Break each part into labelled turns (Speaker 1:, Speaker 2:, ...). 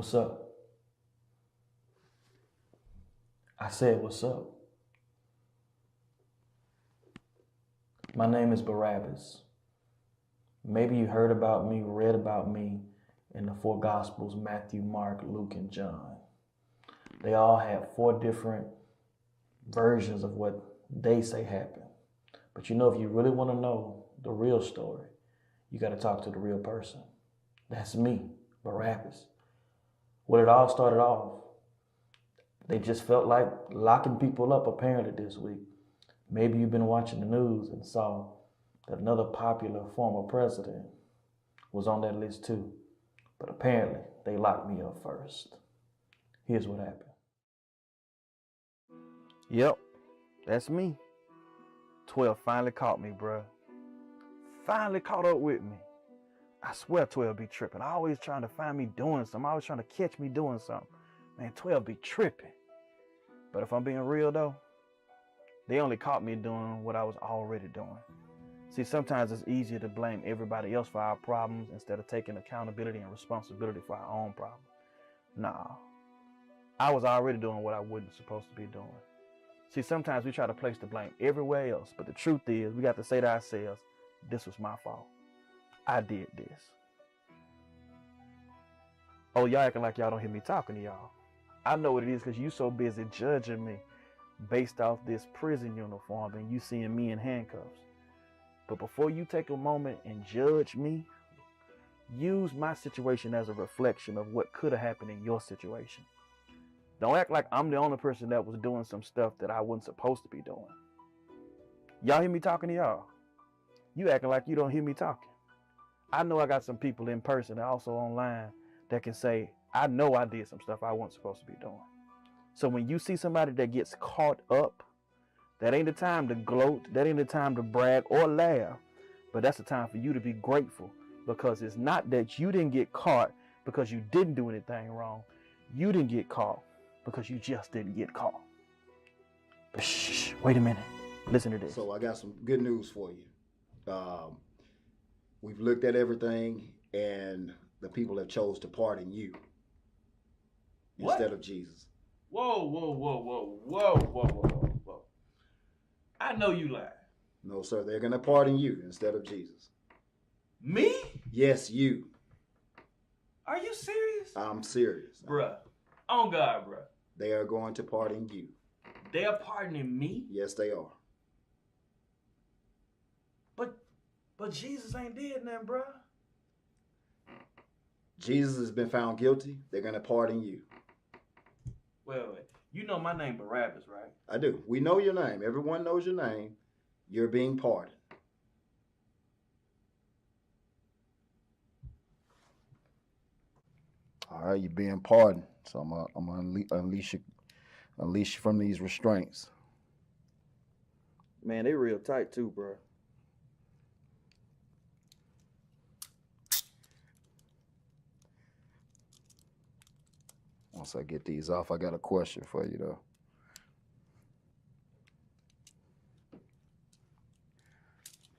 Speaker 1: What's up? I said, what's up? My name is Barabbas. Maybe you heard about me, read about me in the four Gospels, Matthew, Mark, Luke, and John. They all have four different versions of what they say happened. But you know, if you really want to know the real story, you got to talk to the real person. That's me, Barabbas. What it all started off, they just felt like locking people up apparently this week. Maybe you've been watching the news and saw that another popular former president was on that list too. But apparently, they locked me up first. Here's what happened. Yep, that's me. 12 finally caught me, bruh. Finally caught up with me. I swear 12 be tripping. Always trying to find me doing something. Always trying to catch me doing something. Man, 12 be tripping. But if I'm being real though, they only caught me doing what I was already doing. See, sometimes it's easier to blame everybody else for our problems instead of taking accountability and responsibility for our own problems. Nah, I was already doing what I wasn't supposed to be doing. See, sometimes we try to place the blame everywhere else, but the truth is, we got to say to ourselves, this was my fault. I did this. Oh, y'all acting like y'all don't hear me talking to y'all. I know what it is because you so busy judging me based off this prison uniform and you seeing me in handcuffs. But before you take a moment and judge me, use my situation as a reflection of what could have happened in your situation. Don't act like I'm the only person that was doing some stuff that I wasn't supposed to be doing. Y'all hear me talking to y'all? You acting like you don't hear me talking. I know I got some people in person and also online that can say, I know I did some stuff I wasn't supposed to be doing. So when you see somebody that gets caught up, that ain't the time to gloat, that ain't the time to brag or laugh, but that's the time for you to be grateful, because it's not that you didn't get caught because you didn't do anything wrong. You didn't get caught because you just didn't get caught. But shh, wait a minute. Listen to this.
Speaker 2: So I got some good news for you. We've looked at everything, and the people have chose to pardon you instead of Jesus.
Speaker 3: Whoa, whoa, whoa, whoa, whoa, whoa, whoa, whoa. I know you lying.
Speaker 2: No, sir. They're going to pardon you instead of Jesus.
Speaker 3: Me?
Speaker 2: Yes, you.
Speaker 3: Are you serious?
Speaker 2: I'm serious.
Speaker 3: Bruh. On God, bruh.
Speaker 2: They are going to pardon you.
Speaker 3: They are pardoning me?
Speaker 2: Yes, they are.
Speaker 3: But Jesus ain't did nothing, bruh.
Speaker 2: Jesus has been found guilty. They're going to pardon you.
Speaker 3: Wait. You know my name Barabbas, right?
Speaker 2: I do. We know your name. Everyone knows your name. You're being pardoned. All right, you're being pardoned. So I'm gonna unleash you from these restraints.
Speaker 1: Man, they real tight too, bro.
Speaker 2: Once I get these off, I got a question for you though.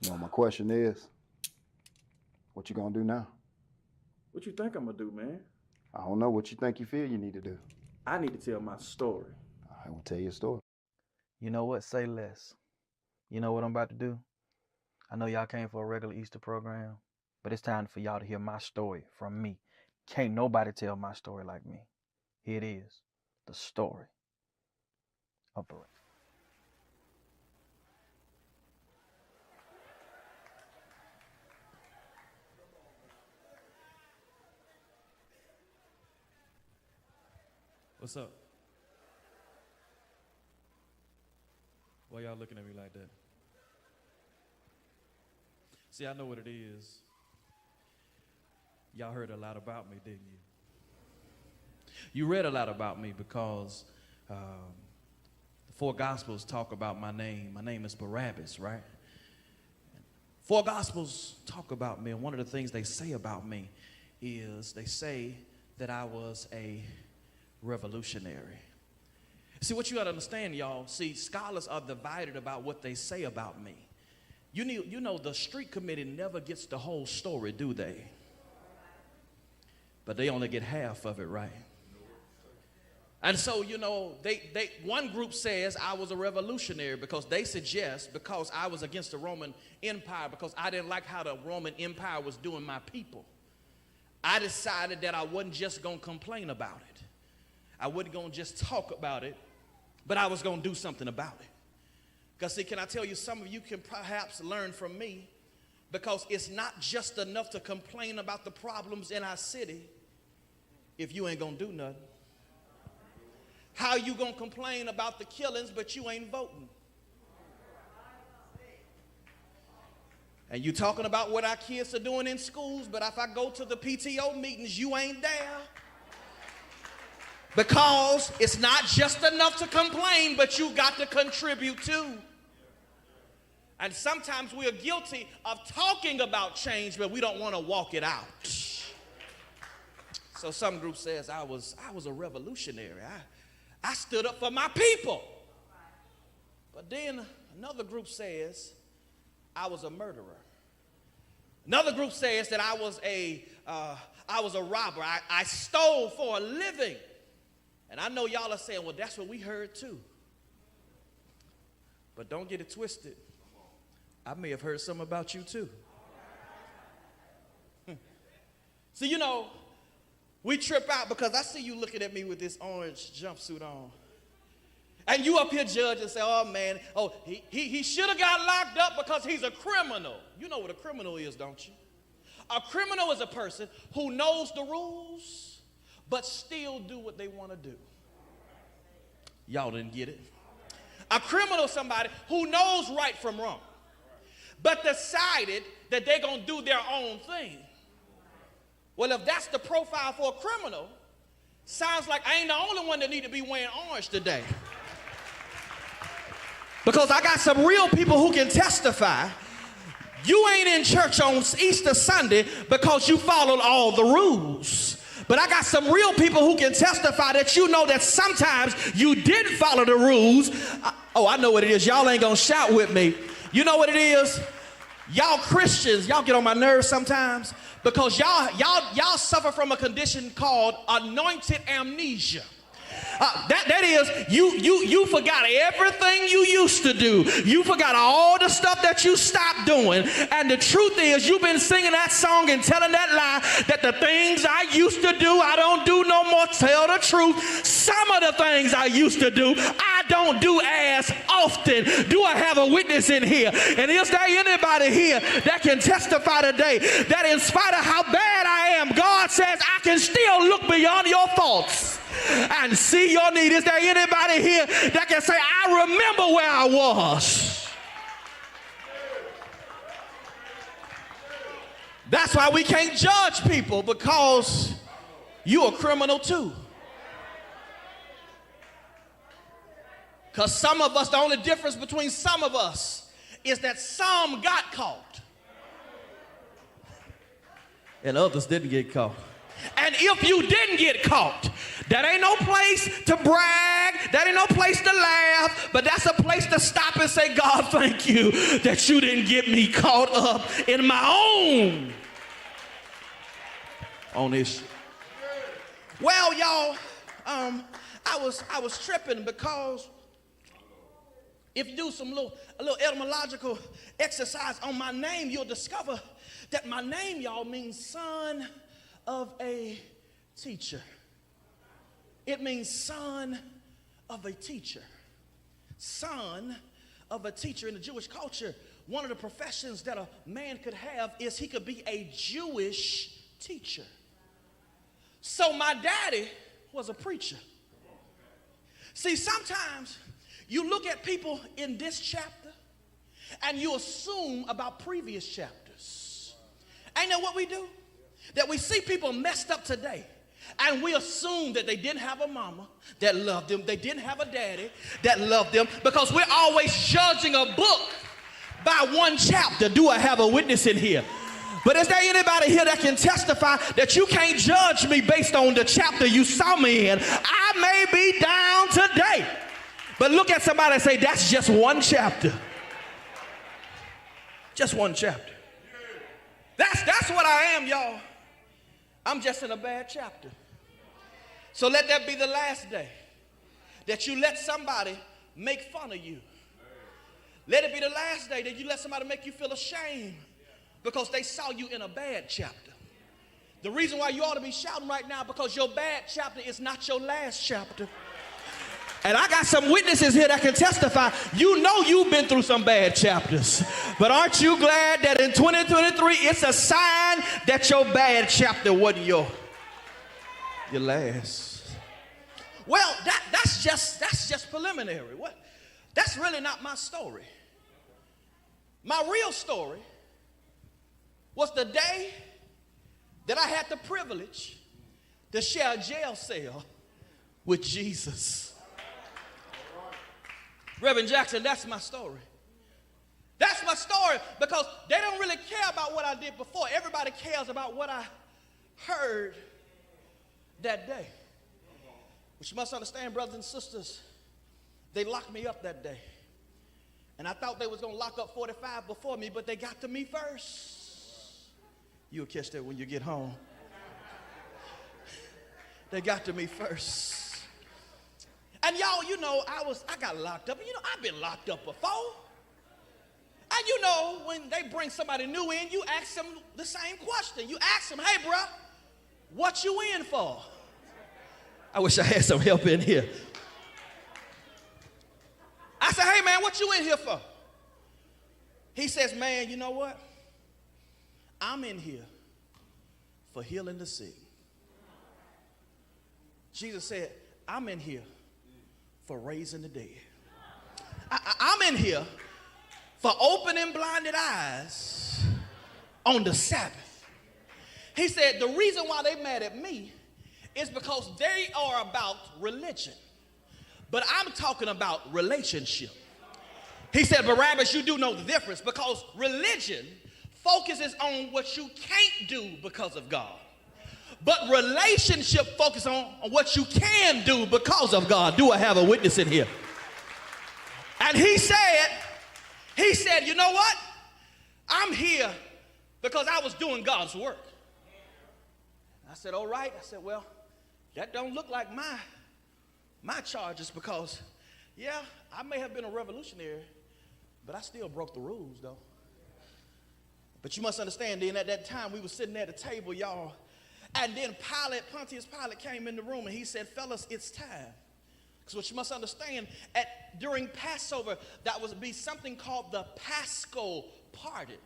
Speaker 2: You know, my question is, what you gonna do now?
Speaker 1: What you think I'm gonna do, man?
Speaker 2: I don't know what you think you feel you need to do.
Speaker 1: I need to tell my story.
Speaker 2: I will tell you a story.
Speaker 1: You know what? Say less. You know what I'm about to do? I know y'all came for a regular Easter program, but it's time for y'all to hear my story from me. Can't nobody tell my story like me. Here it is, the story of Barabbas.
Speaker 4: What's up? Why y'all looking at me like that? See, I know what it is. Y'all heard a lot about me, didn't you? You read a lot about me because the four Gospels talk about my name. My name is Barabbas, right? Four Gospels talk about me, and one of the things they say about me is they say that I was a revolutionary. See, what you got to understand, y'all, see, scholars are divided about what they say about me. You know, the street committee never gets the whole story, do they? but they only get half of it right. And so, you know, one group says I was a revolutionary because they suggest because I was against the Roman Empire, because I didn't like how the Roman Empire was doing my people. I decided that I wasn't just going to complain about it. I wasn't going to just talk about it, but I was going to do something about it. Because see, can I tell you, some of you can perhaps learn from me, because it's not just enough to complain about the problems in our city if you ain't going to do nothing. How you gonna complain about the killings, but you ain't voting? And you talking about what our kids are doing in schools, but if I go to the PTO meetings, you ain't there. Because it's not just enough to complain, but you got to contribute too. And sometimes we are guilty of talking about change, but we don't want to walk it out. So some group says I was a revolutionary. I stood up for my people. But then another group says I was a murderer. Another group says that I was a robber. I stole for a living. And I know y'all are saying, well, that's what we heard too. But don't get it twisted. I may have heard some about you too. So, you know, we trip out because I see you looking at me with this orange jumpsuit on. And you up here judge and say, oh man, he should have got locked up because he's a criminal. You know what a criminal is, don't you? A criminal is a person who knows the rules but still do what they want to do. Y'all didn't get it. A criminal is somebody who knows right from wrong but decided that they're going to do their own thing. Well, if that's the profile for a criminal, sounds like I ain't the only one that need to be wearing orange today. Because I got some real people who can testify. You ain't in church on Easter Sunday because you followed all the rules. But I got some real people who can testify that you know that sometimes you didn't follow the rules. I know what it is. Y'all ain't gonna shout with me. You know what it is? Y'all Christians, y'all get on my nerves sometimes because y'all suffer from a condition called anointed amnesia. That is, you forgot everything you used to do. You forgot all the stuff that you stopped doing. And the truth is, you've been singing that song and telling that lie that the things I used to do, I don't do no more. Tell the truth. Some of the things I used to do, I don't do as often. Do I have a witness in here? And is there anybody here that can testify today that in spite of how bad I am, God says I can still look beyond your faults and see your need? Is there anybody here that can say, I remember where I was? That's why we can't judge people, because you're a criminal too. Because some of us, the only difference between some of us is that some got caught and others didn't get caught. And if you didn't get caught, that ain't no place to brag, that ain't no place to laugh, but that's a place to stop and say, God, thank you that you didn't get me caught up in my own issue. Well, y'all, I was tripping because if you do a little etymological exercise on my name, you'll discover that my name, y'all, means son of a teacher. It means son of a teacher. Son of a teacher. In the Jewish culture, one of the professions that a man could have is he could be a Jewish teacher. So my daddy was a preacher. See, sometimes you look at people in this chapter and you assume about previous chapters. Ain't that what we do? That we see people messed up today and we assume that they didn't have a mama that loved them, they didn't have a daddy that loved them, because we're always judging a book by one chapter. Do I have a witness in here? But is there anybody here that can testify that you can't judge me based on the chapter you saw me in? I may be down today, but look at somebody and say, that's just one chapter. Just one chapter. That's what I am, y'all. I'm just in a bad chapter. So let that be the last day that you let somebody make fun of you. Let it be the last day that you let somebody make you feel ashamed because they saw you in a bad chapter. The reason why you ought to be shouting right now because your bad chapter is not your last chapter. And I got some witnesses here that can testify. You know you've been through some bad chapters. But aren't you glad that in 2023 it's a sign that your bad chapter wasn't your last? Well, that's just preliminary. What? That's really not my story. My real story was the day that I had the privilege to share a jail cell with Jesus. Reverend Jackson, that's my story. That's my story because they don't really care about what I did before. Everybody cares about what I heard that day. But you must understand, brothers and sisters, they locked me up that day. And I thought they was going to lock up 45 before me, but they got to me first. You'll catch that when you get home. They got to me first. And y'all, you know, I got locked up. You know, I've been locked up before. And you know, when they bring somebody new in, you ask them the same question. You ask them, hey, bro, what you in for? I wish I had some help in here. I said, hey, man, what you in here for? He says, man, you know what? I'm in here for healing the sick. Jesus said, I'm in here for raising the dead. I'm in here for opening blinded eyes on the Sabbath. He said the reason why they mad at me is because they are about religion. But I'm talking about relationship. He said, Barabbas, you do know the difference because religion focuses on what you can't do because of God. But relationship focuses on what you can do because of God. Do I have a witness in here? And he said, you know what? I'm here because I was doing God's work. I said, all right. I said, well, that don't look like my charges because, yeah, I may have been a revolutionary, but I still broke the rules, though. But you must understand, then at that time, we were sitting at the table, y'all, and then Pontius Pilate came in the room, and he said, fellas, it's time. Because what you must understand, during Passover, that would be something called the Paschal pardon.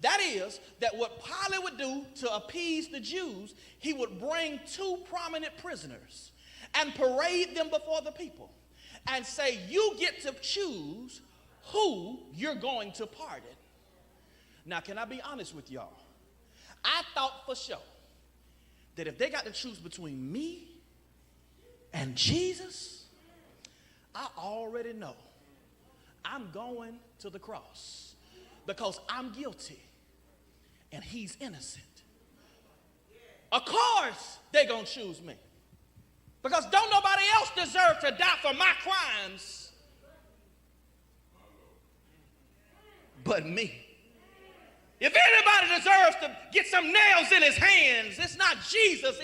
Speaker 4: That is, that what Pilate would do to appease the Jews, he would bring two prominent prisoners and parade them before the people and say, you get to choose who you're going to pardon. Now, can I be honest with y'all? I thought for sure that if they got to choose between me and Jesus, I already know I'm going to the cross because I'm guilty and he's innocent. Of course they're going to choose me because don't nobody else deserve to die for my crimes but me. If anybody deserves to get some nails in his hands, it's not Jesus,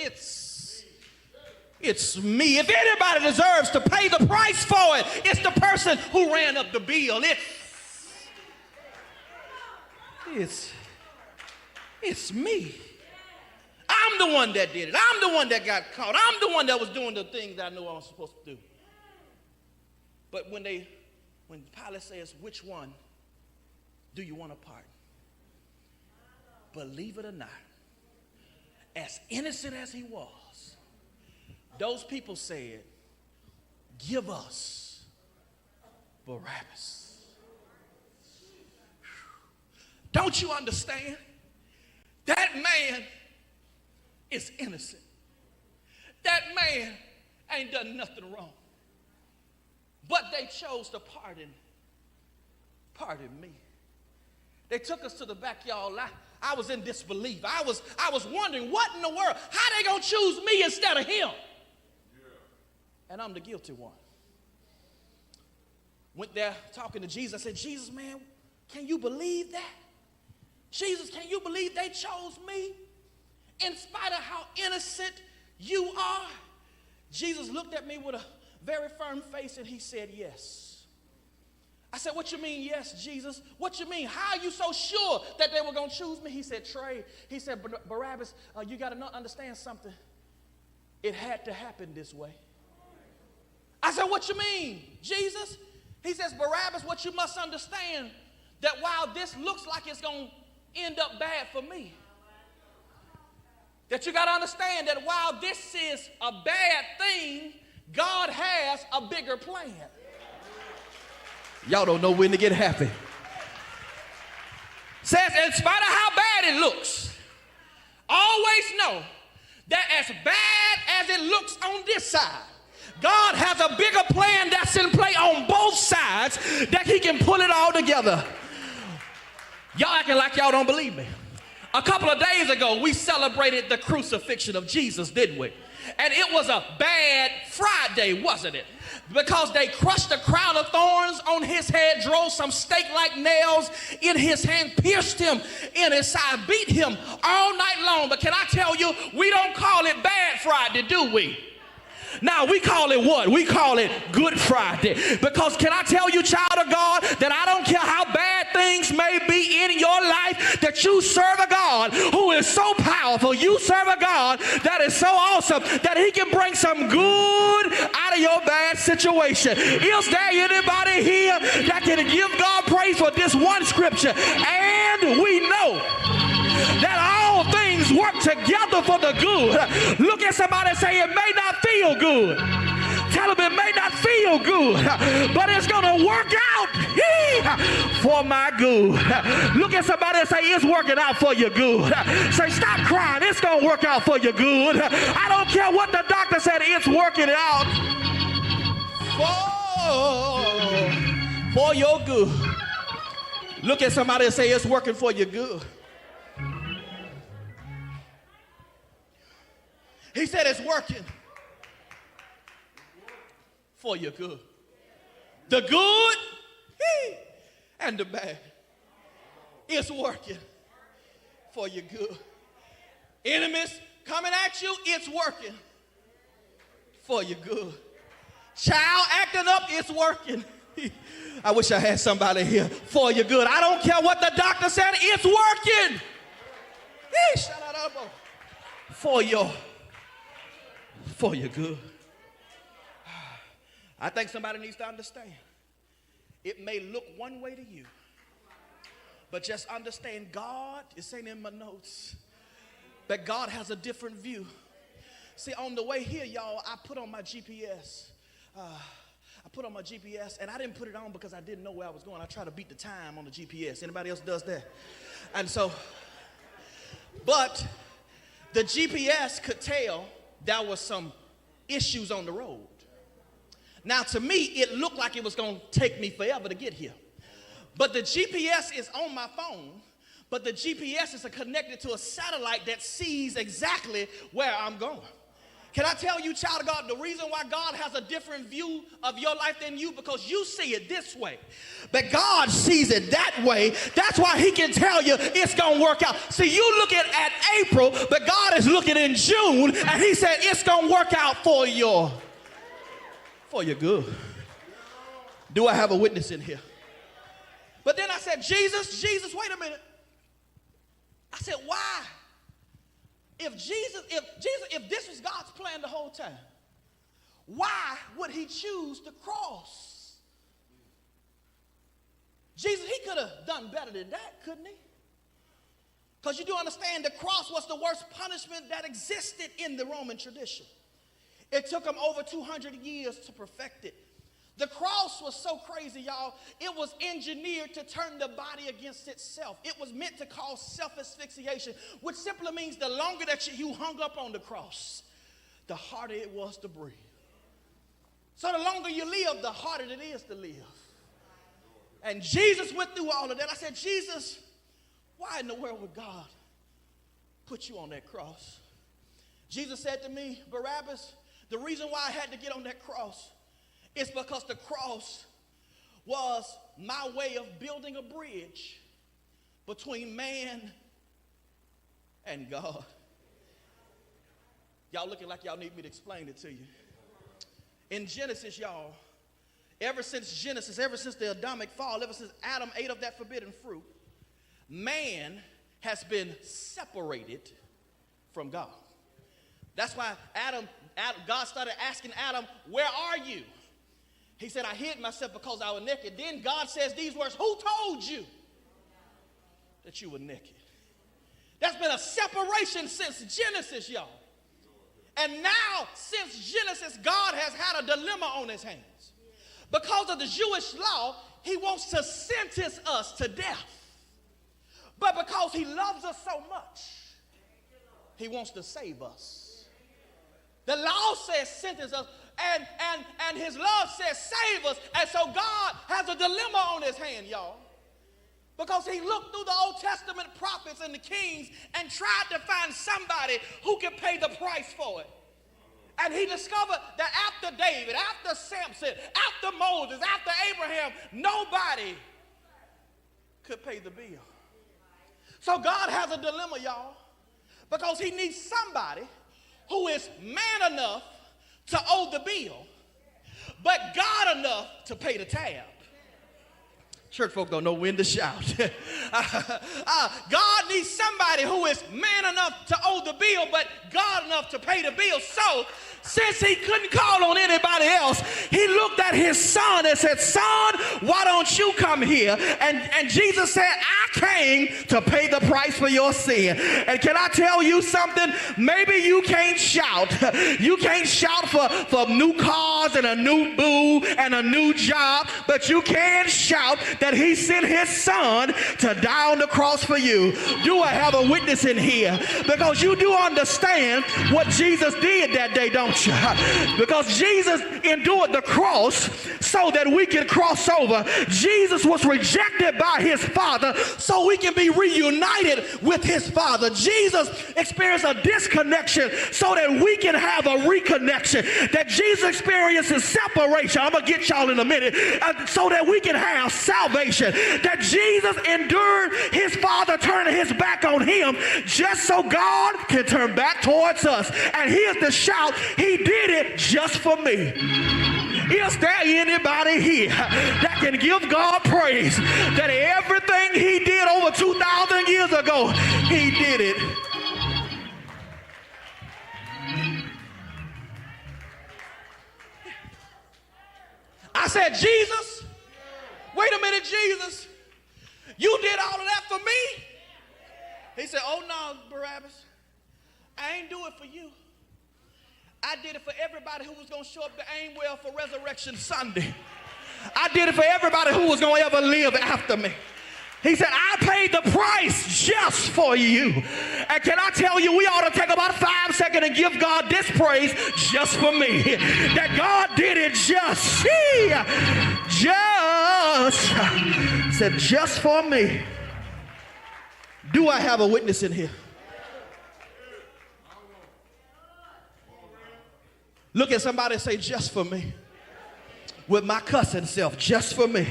Speaker 4: it's me. If anybody deserves to pay the price for it, it's the person who ran up the bill. It's me. I'm the one that did it. I'm the one that got caught. I'm the one that was doing the things I knew I was supposed to do. But when Pilate says, which one do you want to pardon? Believe it or not, as innocent as he was, those people said, give us Barabbas. Don't you understand? That man is innocent. That man ain't done nothing wrong. But they chose to pardon me. They took us to the backyard. I was in disbelief. I was wondering, what in the world? How they gonna choose me instead of him? Yeah. And I'm the guilty one. Went there talking to Jesus. I said, Jesus, man, can you believe that? Jesus, can you believe they chose me? in spite of how innocent you are? Jesus looked at me with a very firm face and he said, yes. I said, what you mean, yes, Jesus? What you mean? How are you so sure that they were going to choose me? He said, Trey, he said, Barabbas, you got to understand something. It had to happen this way. I said, what you mean, Jesus? He says, Barabbas, what you must understand, that while this looks like it's going to end up bad for me, that you got to understand that while this is a bad thing, God has a bigger plan. Y'all don't know when to get happy. Says, in spite of how bad it looks, always know that as bad as it looks on this side, God has a bigger plan that's in play on both sides that he can pull it all together. Y'all acting like y'all don't believe me. A couple of days ago, we celebrated the crucifixion of Jesus, didn't we? And it was a bad Friday, wasn't it? Because they crushed a crown of thorns on his head, drove some stake-like nails in his hand, pierced him in his side, beat him all night long. But can I tell you, we don't call it bad Friday, do we? Now, we call it what? We call it Good Friday. Because can I tell you, child of God, that I don't care how bad things may be in your life, that you serve a God who is so powerful. You serve a God that is so awesome that he can bring some good out of your bad situation. Is there anybody here that can give God praise for this one scripture? And we know that all things work together for the good. Look at somebody and say, it may not feel good. Tell them it may not feel good, but it's going to work out for my good. Look at somebody and say, it's working out for your good. Say, stop crying. It's going to work out for your good. I don't care what the doctor said. It's working out for your good. Look at somebody and say, it's working for your good. He said it's working for your good. The good and the bad. It's working for your good. Enemies coming at you, it's working for your good. Child acting up, it's working. I wish I had somebody here for your good. I don't care what the doctor said, it's working. For your good. I think somebody needs to understand. It may look one way to you, but just understand God, it's saying in my notes, that God has a different view. See, on the way here, y'all, I put on my GPS. And I didn't put it on because I didn't know where I was going. I try to beat the time on the GPS. Anybody else does that? And so, but the GPS could tell there was some issues on the road. Now, to me, it looked like it was going to take me forever to get here. But the GPS is on my phone, but the GPS is connected to a satellite that sees exactly where I'm going. Can I tell you, child of God, the reason why God has a different view of your life than you, because you see it this way, but God sees it that way. That's why he can tell you it's going to work out. See, you looking at April, but God is looking in June, and he said it's going to work out for your good. Do I have a witness in here? But then I said, Jesus, wait a minute. I said, why? If this was God's plan the whole time, why would he choose the cross? Jesus, he could have done better than that, couldn't he? Because you do understand the cross was the worst punishment that existed in the Roman tradition. It took them over 200 years to perfect it. The cross was so crazy, y'all. It was engineered to turn the body against itself. It was meant to cause self-asphyxiation, which simply means the longer that you hung up on the cross, the harder it was to breathe. So the longer you live, the harder it is to live. And Jesus went through all of that. I said, Jesus, why in the world would God put you on that cross? Jesus said to me, Barabbas, the reason why I had to get on that cross is because the cross was my way of building a bridge between man and God. Y'all looking like y'all need me to explain it to you. In Genesis, y'all, ever since Genesis, ever since the Adamic fall, ever since Adam ate of that forbidden fruit, man has been separated from God. That's why God started asking Adam, where are you? He said, I hid myself because I was naked. Then God says these words, who told you that you were naked? There's been a separation since Genesis, y'all. And now, since Genesis, God has had a dilemma on his hands. Because of the Jewish law, he wants to sentence us to death. But because he loves us so much, he wants to save us. The law says sentence us, and his love says save us. And so God has a dilemma on his hand, y'all. Because he looked through the Old Testament prophets and the kings and tried to find somebody who could pay the price for it. And he discovered that after David, after Samson, after Moses, after Abraham, nobody could pay the bill. So God has a dilemma, y'all, because he needs somebody who is man enough to owe the bill, but God enough to pay the tab. Church folk don't know when to shout. God needs somebody who is man enough to owe the bill, but God enough to pay the bill. So, since he couldn't call on anybody else, he looked at his son and said, son, why don't you come here? And Jesus said, I came to pay the price for your sin. And can I tell you something? Maybe you can't shout. You can't shout for new cars and a new boo and a new job, but you can shout that he sent his son to die on the cross for you. Do I have a witness in here? Because you do understand what Jesus did that day, don't you? Because Jesus endured the cross so that we can cross over. Jesus was rejected by his Father so we can be reunited with his Father. Jesus experienced a disconnection so that we can have a reconnection. That Jesus experiences separation. I'm going to get y'all in a minute. So that we can have salvation. That Jesus endured his Father turning his back on him just so God can turn back towards us. And here's the shout, he did it just for me. Is there anybody here that can give God praise that everything he did over 2,000 years ago, he did it? I said, Jesus, wait a minute, Jesus, you did all of that for me? He said, oh no, Barabbas, I ain't do it for you. I did it for everybody who was going to show up to Aimwell for Resurrection Sunday. I did it for everybody who was going to ever live after me. He said, I paid the price just for you. And can I tell you, we ought to take about 5 seconds and give God this praise just for me. That God did it just for me. Do I have a witness in here? Look at somebody and say, just for me. With my cussing self, just for me.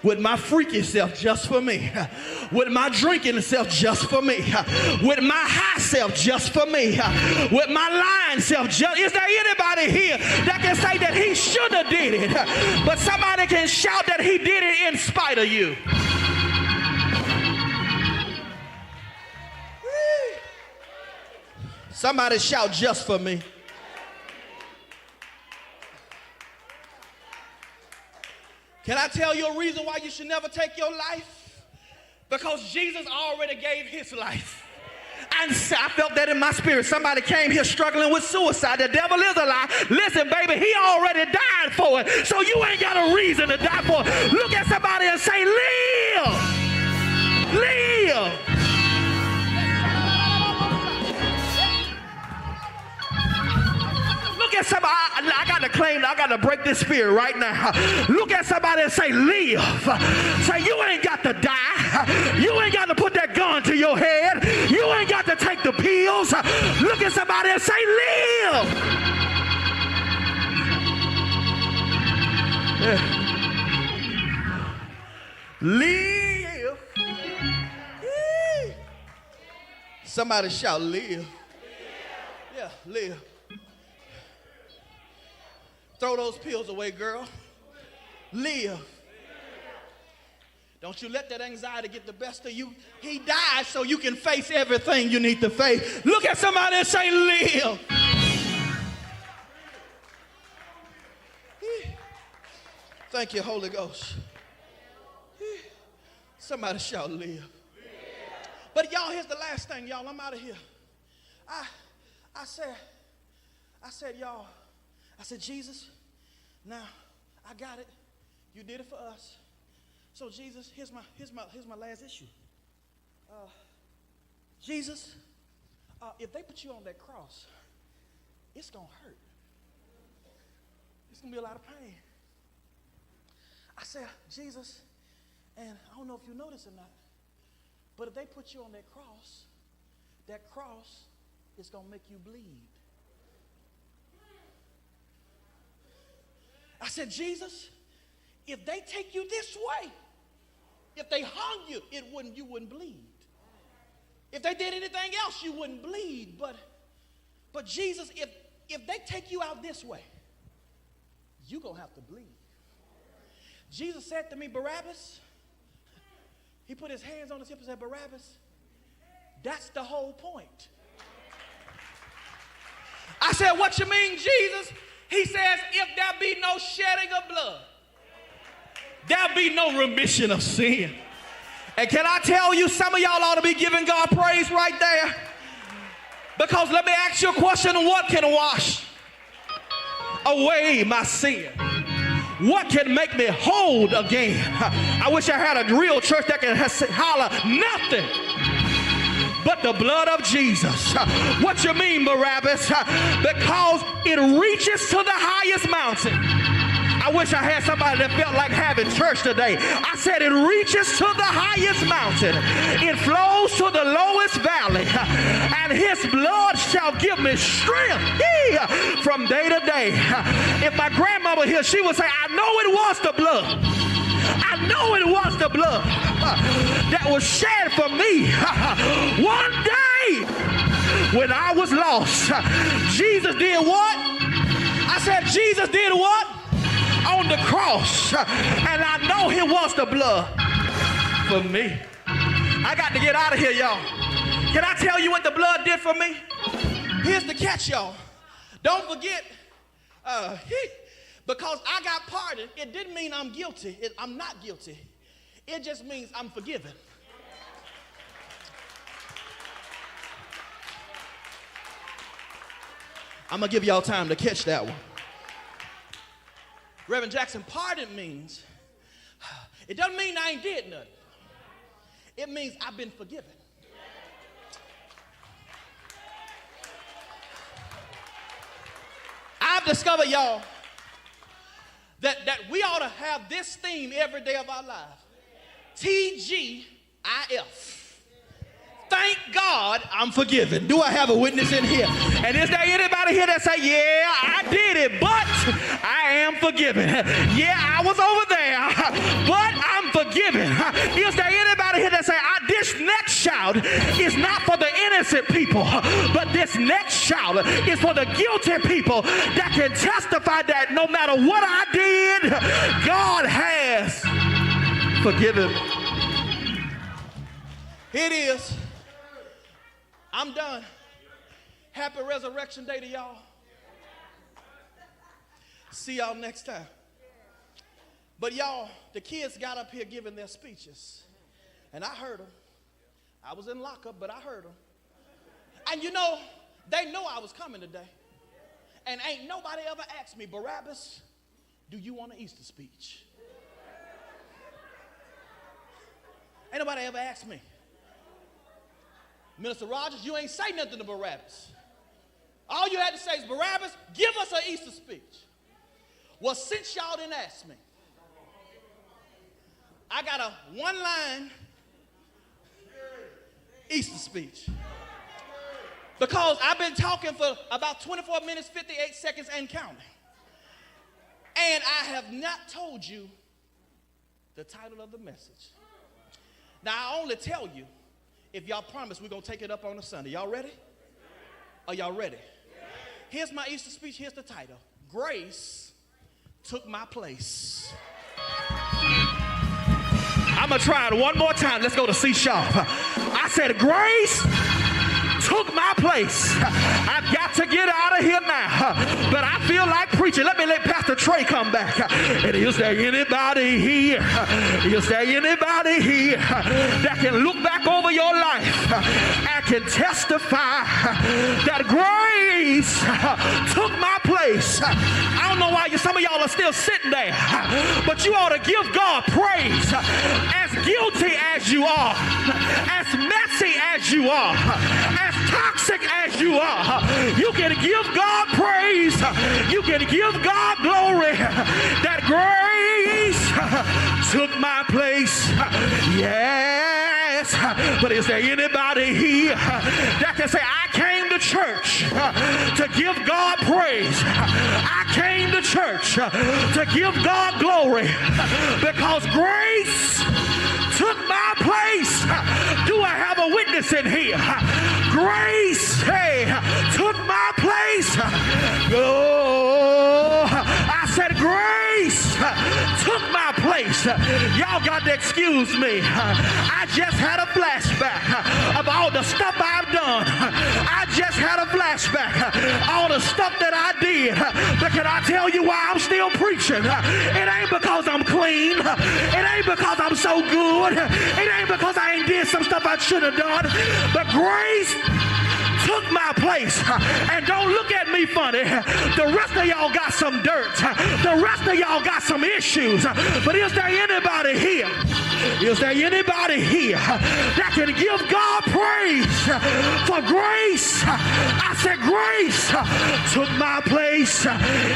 Speaker 4: With my freaky self, just for me. With my drinking self, just for me. With my high self, just for me. With my lying self, just. Is there anybody here that can say that he should have did it, but somebody can shout that he did it in spite of you? Somebody shout just for me. Can I tell you a reason why you should never take your life? Because Jesus already gave his life. And I felt that in my spirit. Somebody came here struggling with suicide. The devil is a lie. Listen, baby, he already died for it. So you ain't got a reason to die for it. Look at somebody and say, live. Live. Look at somebody. I got to claim, I got to break this spirit right now. Look at somebody and say, live. Say, you ain't got to die. You ain't got to put that gun to your head. You ain't got to take the pills. Look at somebody and say, live. Live. Somebody shout, live. Yeah. there, live. Throw those pills away, girl. Live. Don't you let that anxiety get the best of you. He died so you can face everything you need to face. Look at somebody and say, live. Thank you, Holy Ghost. Somebody shout, live. But y'all, here's the last thing, y'all. I'm out of here. I said, y'all, I said, Jesus, now I got it. You did it for us. So Jesus, here's my last issue. Jesus, if they put you on that cross, it's gonna hurt. It's gonna be a lot of pain. I said, Jesus, and I don't know if you know this or not, but if they put you on that cross is gonna make you bleed. I said, Jesus, if they take you this way, if they hung you, you wouldn't bleed. If they did anything else, you wouldn't bleed. But Jesus, if they take you out this way, you're gonna have to bleed. Jesus said to me, Barabbas, he put his hands on his hip and said, Barabbas, that's the whole point. I said, what you mean, Jesus? He says, if there be no shedding of blood, there'll be no remission of sin. And can I tell you, some of y'all ought to be giving God praise right there. Because let me ask you a question, what can wash away my sin? What can make me whole again? I wish I had a real church that can holler, nothing but the blood of Jesus. What you mean, Barabbas? Because it reaches to the highest mountain. I wish I had somebody that felt like having church today. I said it reaches to the highest mountain. It flows to the lowest valley. And his blood shall give me strength from day to day. If my grandmama here, she would say, I know it was the blood. I know it was the blood that was shed for me. One day when I was lost, Jesus did what? I said, Jesus did what? On the cross. And I know it was the blood for me. I got to get out of here, y'all. Can I tell you what the blood did for me? Here's the catch, y'all. Don't forget, because I got pardoned, it didn't mean I'm guilty. I'm not guilty. It just means I'm forgiven. I'm going to give y'all time to catch that one. Reverend Jackson, pardon means, it doesn't mean I ain't did nothing. It means I've been forgiven. I've discovered, y'all, that we ought to have this theme every day of our life. TGIF. Thank God I'm forgiven. Do I have a witness in here? And is there anybody here that say, yeah, I did it, but I am forgiven? Yeah, I was over there, but I'm forgiven. Is there anybody here that say, this next shout is not for the innocent people, but this next shout is for the guilty people that can testify that no matter what I did, God has forgiven. Here it is. I'm done. Happy Resurrection Day to y'all. See y'all next time. But y'all, the kids got up here giving their speeches. And I heard them. I was in lockup, but I heard them. And you know, they know I was coming today. And ain't nobody ever asked me, Barabbas, do you want an Easter speech? Ain't nobody ever asked me. Minister Rogers, you ain't say nothing to Barabbas. All you had to say is, Barabbas, give us an Easter speech. Well, since y'all didn't ask me, I got a one-line Easter speech. Because I've been talking for about 24 minutes, 58 seconds and counting. And I have not told you the title of the message. Now, I only tell you if y'all promise we're going to take it up on a Sunday. Y'all ready? Are y'all ready? Here's my Easter speech. Here's the title. Grace took my place. I'm going to try it one more time. Let's go to C sharp. I said, grace took my place. I've got to get out of here now, but I feel like preaching. Let Pastor Trey come back. And is there anybody here? Is there anybody here that can look back over your life and can testify that grace took my place? I don't know why some of y'all are still sitting there, but you ought to give God praise. As guilty as you are, as messy as you are, as toxic as you are, you can give God praise. You can give God glory. That grace took my place. Yes. But is there anybody here that can say, I came to church to give God praise? I came to church to give God glory because grace took my place. Do I have a witness in here? Grace, hey, took my place. Oh, I said grace took my place. Y'all got to excuse me. I just had a flashback of all the stuff I've done. I just had a flashback all the stuff that I did. But can I tell you why I'm still preaching? It ain't because I'm clean. It ain't because I'm so good. It ain't because I ain't did some stuff I should have done. But grace took my place. And don't look at me funny. The rest of y'all got some dirt. The rest of y'all got some issues. But is there anybody here? Is there anybody here that can give God praise for grace? I said grace took my place.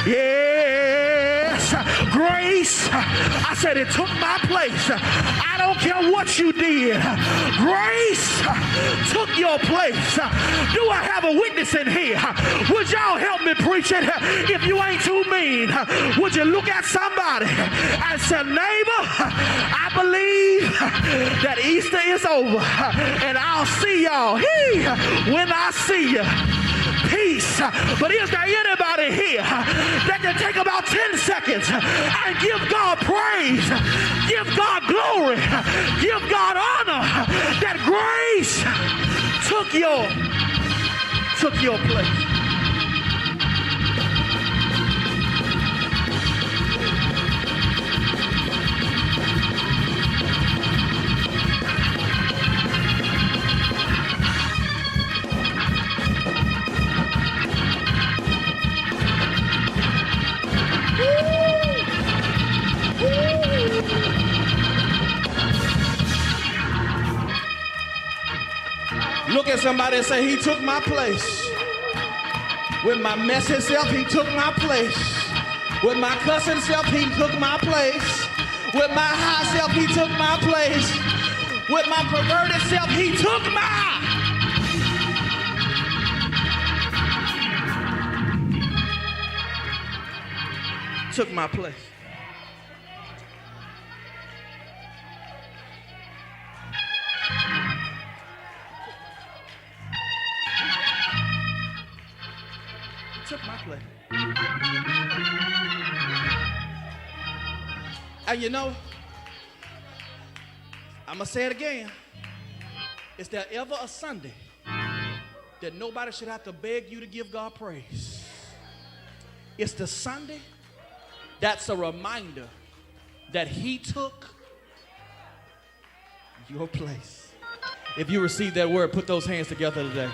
Speaker 4: Yes, grace. I said it took my place. I don't care what you did. Grace took your place. Do I have a witness in here? Would y'all help me preach it? If you ain't too mean, would you look at somebody and say, neighbor, I believe that Easter is over and I'll see y'all when I see you. Peace. But is there anybody here that can take about 10 seconds and give God praise, give God glory, give God honor that grace took your place? Look at somebody and say, he took my place. With my messy self, he took my place. With my cussing self, he took my place. With my high self, he took my place. With my perverted self, he took my place. Took my place. And you know, I'm going to say it again. Is there ever a Sunday that nobody should have to beg you to give God praise? It's the Sunday that's a reminder that he took your place. If you received that word, put those hands together today.